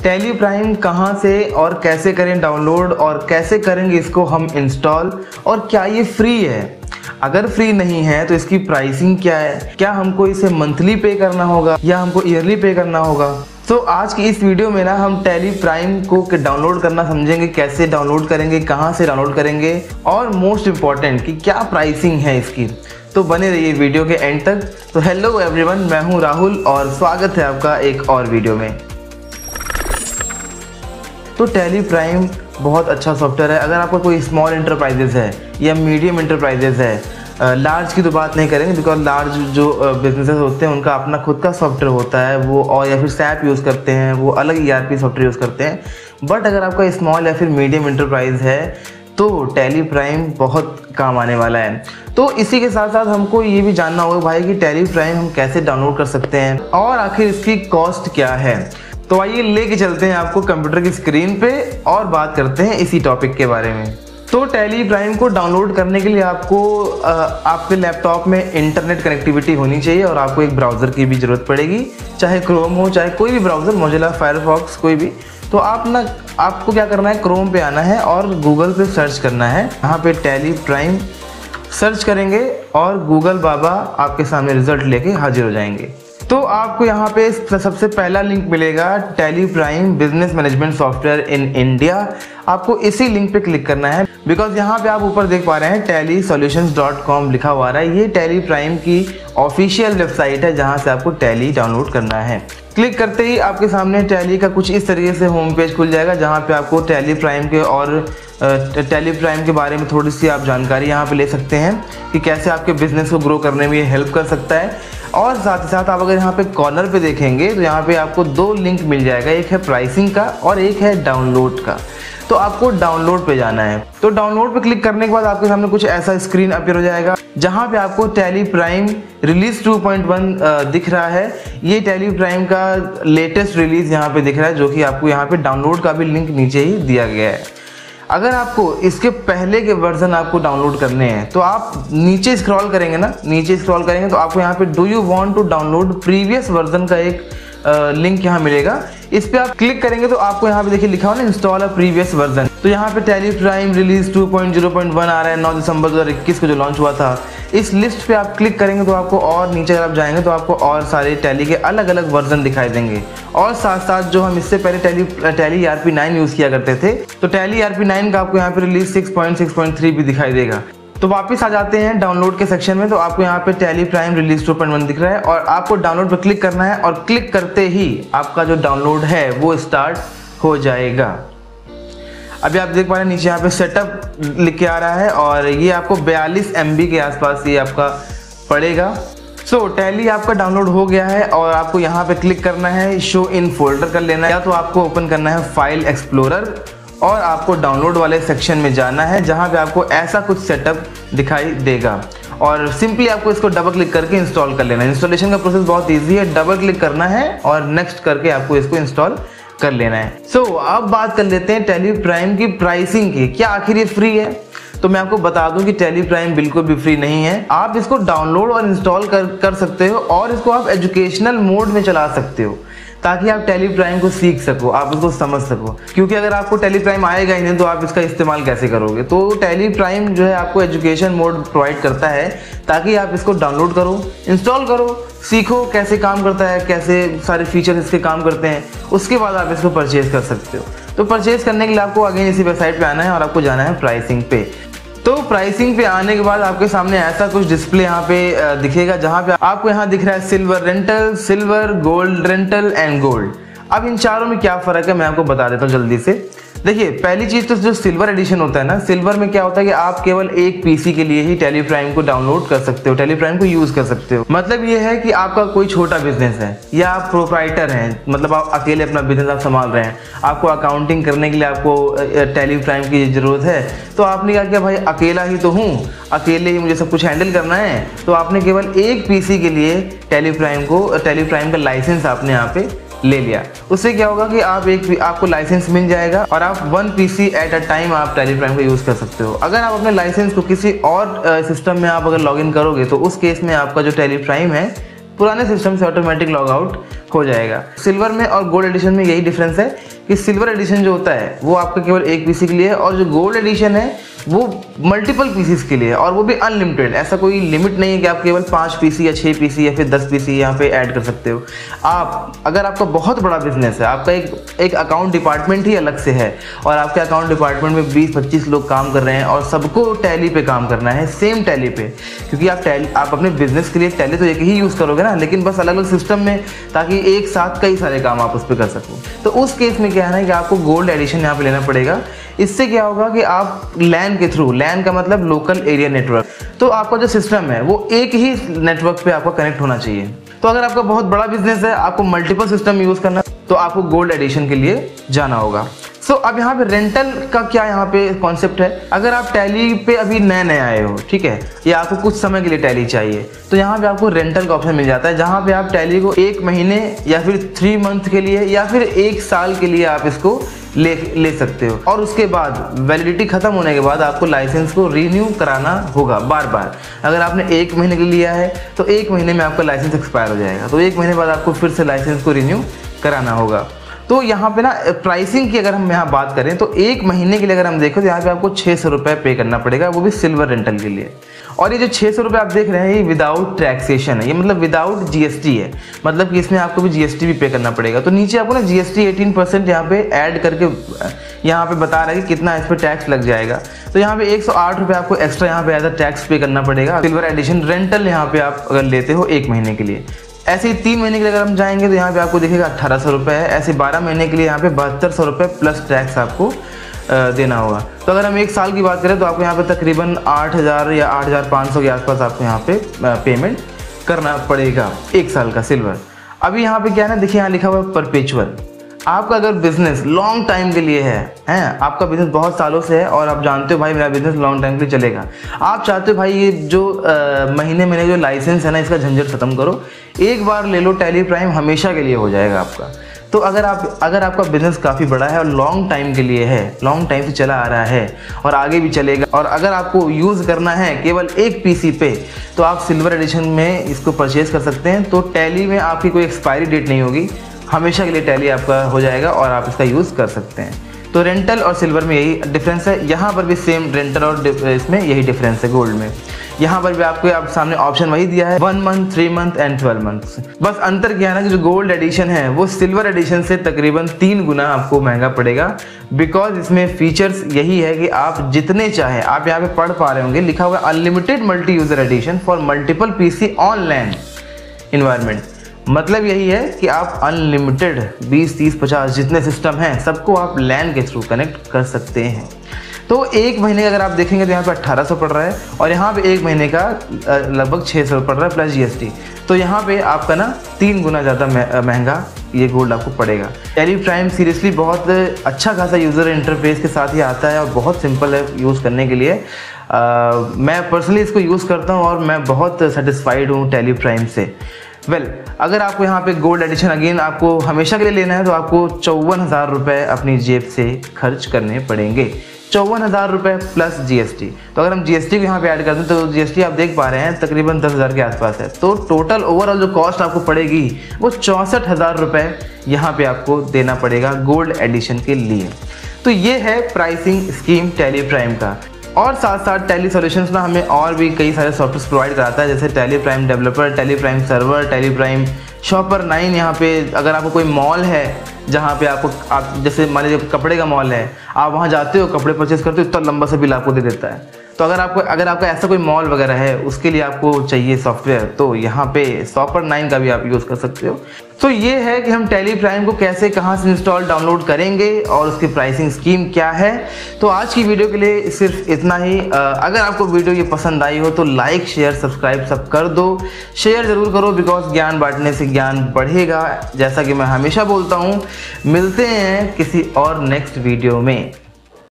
Tally prime कहाँ से और कैसे करें डाउनलोड और कैसे करेंगे इसको हम इंस्टॉल, और क्या ये फ्री है? अगर फ्री नहीं है तो इसकी प्राइसिंग क्या है? क्या हमको इसे मंथली पे करना होगा या हमको ईयरली पे करना होगा? तो आज की इस वीडियो में ना हम टैली प्राइम को डाउनलोड करना समझेंगे, कैसे डाउनलोड करेंगे, कहाँ से डाउनलोड करेंगे और मोस्ट इम्पॉर्टेंट कि क्या प्राइसिंग है इसकी। तो बने रहिए वीडियो के एंड तक। तो हेलो एवरीवन, मैं हूँ राहुल और स्वागत है आपका एक और वीडियो में। तो टैली प्राइम बहुत अच्छा सॉफ्टवेयर है। अगर आपका कोई स्मॉल इंटरप्राइजेस है या मीडियम इंटरप्राइजेस है, लार्ज की तो बात नहीं करेंगे बिकॉज लार्ज जो बिजनेसेस होते हैं उनका अपना खुद का सॉफ्टवेयर होता है वो, और या फिर सैप यूज़ करते हैं, वो अलग ERP सॉफ्टवेयर यूज़ करते हैं। बट अगर आपका स्मॉल या फिर मीडियम इंटरप्राइज है तो टैली प्राइम बहुत काम आने वाला है। तो इसी के साथ साथ हमको ये भी जानना होगा भाई कि टैली प्राइम हम कैसे डाउनलोड कर सकते हैं और आखिर इसकी कॉस्ट क्या है। तो आइए लेके चलते हैं आपको कंप्यूटर की स्क्रीन पे और बात करते हैं इसी टॉपिक के बारे में। तो टैली प्राइम को डाउनलोड करने के लिए आपको आपके लैपटॉप में इंटरनेट कनेक्टिविटी होनी चाहिए और आपको एक ब्राउज़र की भी ज़रूरत पड़ेगी, चाहे क्रोम हो चाहे कोई भी ब्राउज़र, मोजिला, फायरफॉक्स, कोई भी। तो आपको क्या करना है, क्रोम पे आना है और गूगल पे सर्च करना है। यहाँ पे टैली प्राइम सर्च करेंगे और गूगल बाबा आपके सामने रिजल्ट लेके हाजिर हो जाएंगे। तो आपको यहाँ पे सबसे पहला लिंक मिलेगा, tally prime business management software in India. आपको इसी लिंक पे क्लिक करना है बिकॉज यहाँ पे आप ऊपर देख पा रहे हैं tellysolutions.com लिखा हुआ है। ये टैली प्राइम की ऑफिशियल वेबसाइट है जहाँ से आपको टैली डाउनलोड करना है। क्लिक करते ही आपके सामने टैली का कुछ इस तरीके से होम पेज खुल जाएगा जहाँ पे आपको टैली प्राइम के और टैली प्राइम के बारे में थोड़ी सी आप जानकारी यहाँ पे ले सकते हैं कि कैसे आपके बिजनेस को ग्रो करने में ये हेल्प कर सकता है। और साथ ही साथ आप अगर यहाँ पे कॉर्नर पे देखेंगे तो यहाँ पे आपको दो लिंक मिल जाएगा, एक है प्राइसिंग का और एक है डाउनलोड का। तो आपको डाउनलोड पे जाना है। तो डाउनलोड पे क्लिक करने के बाद आपके सामने कुछ ऐसा स्क्रीन अपीयर हो जाएगा जहाँ पे आपको टैली प्राइम रिलीज 2.1 दिख रहा है। ये टैली प्राइम का लेटेस्ट रिलीज यहाँ पे दिख रहा है, जो कि आपको यहाँ पे डाउनलोड का भी लिंक नीचे ही दिया गया है। अगर आपको इसके पहले के वर्जन आपको डाउनलोड करने हैं तो आप नीचे स्क्रॉल करेंगे ना, नीचे स्क्रॉल करेंगे तो आपको यहाँ पे do you want to download previous version का एक लिंक यहाँ मिलेगा। इस पे आप क्लिक करेंगे तो आपको यहाँ पे देखिए लिखा हुआ ना, इंस्टॉल अ प्रीवियस वर्जन। तो यहाँ पे टैली प्राइम रिलीज 2.0.1 आ रहा है 9 दिसंबर 2021 को जो लॉन्च हुआ था। इस लिस्ट पे आप क्लिक करेंगे तो आपको और नीचे अगर आप जाएंगे तो आपको और सारे टैली के अलग अलग वर्जन दिखाई देंगे। और साथ साथ जो हम इससे पहले टैली ERP9 यूज़ किया करते थे तो टैली ERP9 का आपको यहाँ पे रिलीज 6.6.3 भी दिखाई देगा। तो वापस आ जाते हैं डाउनलोड के सेक्शन में। तो आपको यहाँ पे टैली प्राइम रिलीज 2.1 दिख रहा है और आपको डाउनलोड पर क्लिक करना है और क्लिक करते ही आपका जो डाउनलोड है वो स्टार्ट हो जाएगा। अभी आप देख पा रहे हैं नीचे यहाँ पे सेटअप लिख के आ रहा है और ये आपको 42 MB के आसपास ये आपका पड़ेगा। सो टैली आपका डाउनलोड हो गया है और आपको यहाँ पे क्लिक करना है, शो इन फोल्डर कर लेना है, या तो आपको ओपन करना है फाइल एक्सप्लोरर और आपको डाउनलोड वाले सेक्शन में जाना है जहाँ पे आपको ऐसा कुछ सेटअप दिखाई देगा और सिंपली आपको इसको डबल क्लिक करके इंस्टॉल कर लेना है। इंस्टॉलेशन का प्रोसेस बहुत इजी है, डबल क्लिक करना है और नेक्स्ट करके आपको इसको इंस्टॉल कर लेना है। सो अब बात कर लेते हैं टैली प्राइम की प्राइसिंग की। क्या आखिर ये फ्री है? तो मैं आपको बता दूं कि टैली प्राइम बिल्कुल भी फ्री नहीं है। आप इसको डाउनलोड और इंस्टॉल कर सकते हो और इसको आप एजुकेशनल मोड में चला सकते हो ताकि आप टैली प्राइम को सीख सको, आप इसको समझ सको। क्योंकि अगर आपको टैली प्राइम आएगा ही नहीं तो आप इसका इस्तेमाल कैसे करोगे। तो टैली प्राइम जो है आपको एजुकेशन मोड प्रोवाइड करता है ताकि आप इसको डाउनलोड करो, इंस्टॉल करो, सीखो कैसे काम करता है, कैसे सारे फीचर इसके काम करते हैं, उसके बाद आप इसको परचेज कर सकते हो। तो परचेज करने के लिए आपको अगेन इसी वेबसाइट पे आना है और आपको जाना है प्राइसिंग पे। तो प्राइसिंग पे आने के बाद आपके सामने ऐसा कुछ डिस्प्ले यहाँ पे दिखेगा जहाँ पे आपको यहाँ दिख रहा है silver rental, silver, gold rental and gold. अब इन चारों में क्या फ़र्क है मैं आपको बता देता हूँ जल्दी से। देखिए, पहली चीज़ तो जो सिल्वर एडिशन होता है ना, सिल्वर में क्या होता है कि आप केवल एक PC के लिए ही टैली प्राइम को डाउनलोड कर सकते हो, टैली प्राइम को यूज़ कर सकते हो। मतलब ये है कि आपका कोई छोटा बिजनेस है या आप प्रोप्राइटर हैं, मतलब आप अकेले अपना बिजनेस आप संभाल रहे हैं, आपको अकाउंटिंग करने के लिए आपको टैली प्राइम की ज़रूरत है। तो आपने कहा कि भाई अकेला ही तो हूँ, अकेले ही मुझे सब कुछ हैंडल करना है, तो आपने केवल एक PC के लिए टैली प्राइम का लाइसेंस आपने यहाँ पे ले लिया। उससे क्या होगा कि आपको लाइसेंस मिल जाएगा और आप 1 PC एट अ टाइम आप टैली प्राइम को यूज़ कर सकते हो। अगर आप अपने लाइसेंस को किसी और सिस्टम में आप अगर लॉगिन करोगे तो उस केस में आपका जो टैली प्राइम है पुराने सिस्टम से ऑटोमेटिक लॉग आउट हो जाएगा। सिल्वर में और गोल्ड एडिशन में यही डिफरेंस है कि सिल्वर एडिशन जो होता है वो आपका केवल एक पीसी के लिए है, और जो गोल्ड एडिशन है वो मल्टीपल पीसीस के लिए, और वो भी अनलिमिटेड। ऐसा कोई लिमिट नहीं है कि आप केवल 5 पीसी या 6 पीसी या फिर 10 पीसी यहाँ पे ऐड कर सकते हो। आप अगर आपका बहुत बड़ा बिजनेस है, आपका एक अकाउंट डिपार्टमेंट ही अलग से है, और आपके अकाउंट डिपार्टमेंट में 20-25 लोग काम कर रहे हैं और सबको टैली पे काम करना है, सेम टैली पे, क्योंकि आप अपने बिजनेस के लिए टैली तो एक ही यूज़ करोगे ना, लेकिन बस अलग अलग सिस्टम में, ताकि एक साथ कई सारे काम आप उस पर कर सको। तो उस केस में क्या है ना कि आपको गोल्ड एडिशन यहाँ पे लेना पड़ेगा। इससे क्या होगा कि आप लैन के थ्रू, लैन का मतलब लोकल एरिया नेटवर्क, तो आपका जो सिस्टम है वो एक ही नेटवर्क पे आपका कनेक्ट होना चाहिए। तो अगर आपका बहुत बड़ा बिजनेस है, आपको मल्टीपल सिस्टम यूज़ करना, तो आपको गोल्ड एडिशन के लिए जाना होगा। सो अब यहाँ पे रेंटल का क्या यहाँ पे कॉन्सेप्ट है। अगर आप टैली पे अभी नए आए हो, ठीक है, या आपको कुछ समय के लिए टैली चाहिए, तो यहाँ पे आपको रेंटल का ऑप्शन मिल जाता है, जहाँ पे आप टैली को 1 महीने या फिर 3 मंथ के लिए या फिर 1 साल के लिए आप इसको ले सकते हो। और उसके बाद वैलिडिटी खत्म होने के बाद आपको लाइसेंस को रीन्यू कराना होगा बार बार। अगर आपने 1 महीने के लिए लिया है तो 1 महीने में आपका लाइसेंस एक्सपायर हो जाएगा, तो 1 महीने बाद आपको फिर से लाइसेंस को रीन्यू कराना होगा। तो यहाँ पे ना प्राइसिंग की अगर हम यहाँ बात करें तो 1 महीने के लिए अगर हम देखें तो यहाँ पे आपको 600 रुपये पे करना पड़ेगा, वो भी सिल्वर रेंटल के लिए। और ये जो 600 रुपये आप देख रहे हैं ये विदाउट टैक्सेशन है, ये मतलब विदाउट जीएसटी है, मतलब कि इसमें आपको भी जीएसटी भी पे करना पड़ेगा। तो नीचे आपको ना जीएसटी 18% यहाँ पे ऐड करके यहाँ पे बता रहा है कि कितना इस पर टैक्स लग जाएगा। तो यहाँ पे 108 रुपये आपको एक्स्ट्रा यहाँ पे एज अ टैक्स पे करना पड़ेगा। सिल्वर एडिशन रेंटल यहाँ पे आप अगर लेते हो 1 महीने के लिए। ऐसे ही 3 महीने के लिए अगर हम जाएंगे तो यहाँ पे आपको दिखेगा 1800 रुपये है। ऐसे 12 महीने के लिए यहाँ पे 7200 रुपये प्लस टैक्स आपको देना होगा। तो अगर हम 1 साल की बात करें तो आपको यहाँ पे तकरीबन 8000 या 8500 के आसपास आपको यहाँ पे पेमेंट करना पड़ेगा 1 साल का सिल्वर। अभी यहाँ पे क्या है ना, देखिए यहाँ लिखा हुआ है परपेचुअल। आपका अगर बिजनेस लॉन्ग टाइम के लिए है, आपका बिजनेस बहुत सालों से है और आप जानते हो भाई मेरा बिजनेस लॉन्ग टाइम के लिए चलेगा, आप चाहते हो भाई ये जो महीने जो लाइसेंस है ना इसका झंझट खत्म करो, एक बार ले लो टैली प्राइम, हमेशा के लिए हो जाएगा आपका। तो अगर आपका बिजनेस काफ़ी बड़ा है और लॉन्ग टाइम के लिए है, लॉन्ग टाइम से चला आ रहा है और आगे भी चलेगा, और अगर आपको यूज़ करना है केवल एक पीसी पे, तो आप सिल्वर एडिशन में इसको परचेज़ कर सकते हैं। तो टैली में आपकी कोई एक्सपायरी डेट नहीं होगी, हमेशा के लिए टैली आपका हो जाएगा और आप इसका यूज़ कर सकते हैं। तो रेंटल और सिल्वर में यही डिफरेंस है। यहाँ पर भी सेम रेंटल और इसमें यही डिफरेंस है गोल्ड में। यहाँ पर भी आपको सामने ऑप्शन वही दिया है 1 मंथ, 3 मंथ एंड 12 मंथ्स। बस अंतर क्या है ना कि जो गोल्ड एडिशन है वो सिल्वर एडिशन से तकरीबन 3 गुना आपको महंगा पड़ेगा, बिकॉज इसमें फीचर्स यही है कि आप जितने चाहें, आप यहाँ पे पढ़ पा रहे होंगे लिखा हुआ unlimited multi user edition for multiple PC on LAN environment. मतलब यही है कि आप अनलिमिटेड 20, 30, 50 जितने सिस्टम हैं सबको आप लैन के थ्रू कनेक्ट कर सकते हैं। तो 1 महीने का अगर आप देखेंगे तो यहाँ पे 1800 पड़ रहा है और यहाँ पे 1 महीने का लगभग 600 पड़ रहा है प्लस जीएसटी। तो यहाँ पे आपका ना 3 गुना ज़्यादा महंगा ये गोल्ड आपको पड़ेगा। टैली प्राइम सीरियसली बहुत अच्छा खासा यूज़र इंटरफेस के साथ ही आता है और बहुत सिंपल है यूज़ करने के लिए। मैं पर्सनली इसको यूज़ करता हूँ और मैं बहुत सेटिस्फाइड हूँ टैली प्राइम से। अगर आपको यहाँ पे गोल्ड एडिशन अगेन आपको हमेशा के लिए लेना है तो आपको 54,000 रुपये अपनी जेब से खर्च करने पड़ेंगे। 54,000 रुपये प्लस जीएसटी। तो अगर हम जीएसटी को यहाँ पे ऐड करते हैं तो जीएसटी आप देख पा रहे हैं तकरीबन 10,000 के आसपास है। तो टोटल ओवरऑल जो कॉस्ट आपको पड़ेगी वो 64,000 रुपये यहाँ पे आपको देना पड़ेगा गोल्ड एडिशन के लिए। तो ये है प्राइसिंग स्कीम टैली प्राइम का। और साथ साथ टैली सॉल्यूशंस ना हमें और भी कई सारे सॉफ्टवेयर प्रोवाइड कराता है, जैसे tally prime developer, tally prime server, tally prime shopper 9। यहाँ पे अगर आपको कोई मॉल है जहाँ पे आप जैसे मान लीजिए कपड़े का मॉल है, आप वहाँ जाते हो कपड़े परचेस करते हो, इतना लंबा सा बिल आपको दे देता है। तो अगर आपका ऐसा कोई मॉल वगैरह है उसके लिए आपको चाहिए सॉफ्टवेयर, तो यहाँ पे शॉपर 9 का भी आप यूज़ कर सकते हो। तो ये है कि हम टैली प्राइम को कैसे कहाँ से इंस्टॉल डाउनलोड करेंगे और उसकी प्राइसिंग स्कीम क्या है। तो आज की वीडियो के लिए सिर्फ इतना ही। अगर आपको वीडियो ये पसंद आई हो तो लाइक, शेयर, सब्सक्राइब सब कर दो। शेयर ज़रूर करो बिकॉज ज्ञान बांटने से ज्ञान बढ़ेगा, जैसा कि मैं हमेशा बोलता हूँ। मिलते हैं किसी और नेक्स्ट वीडियो में।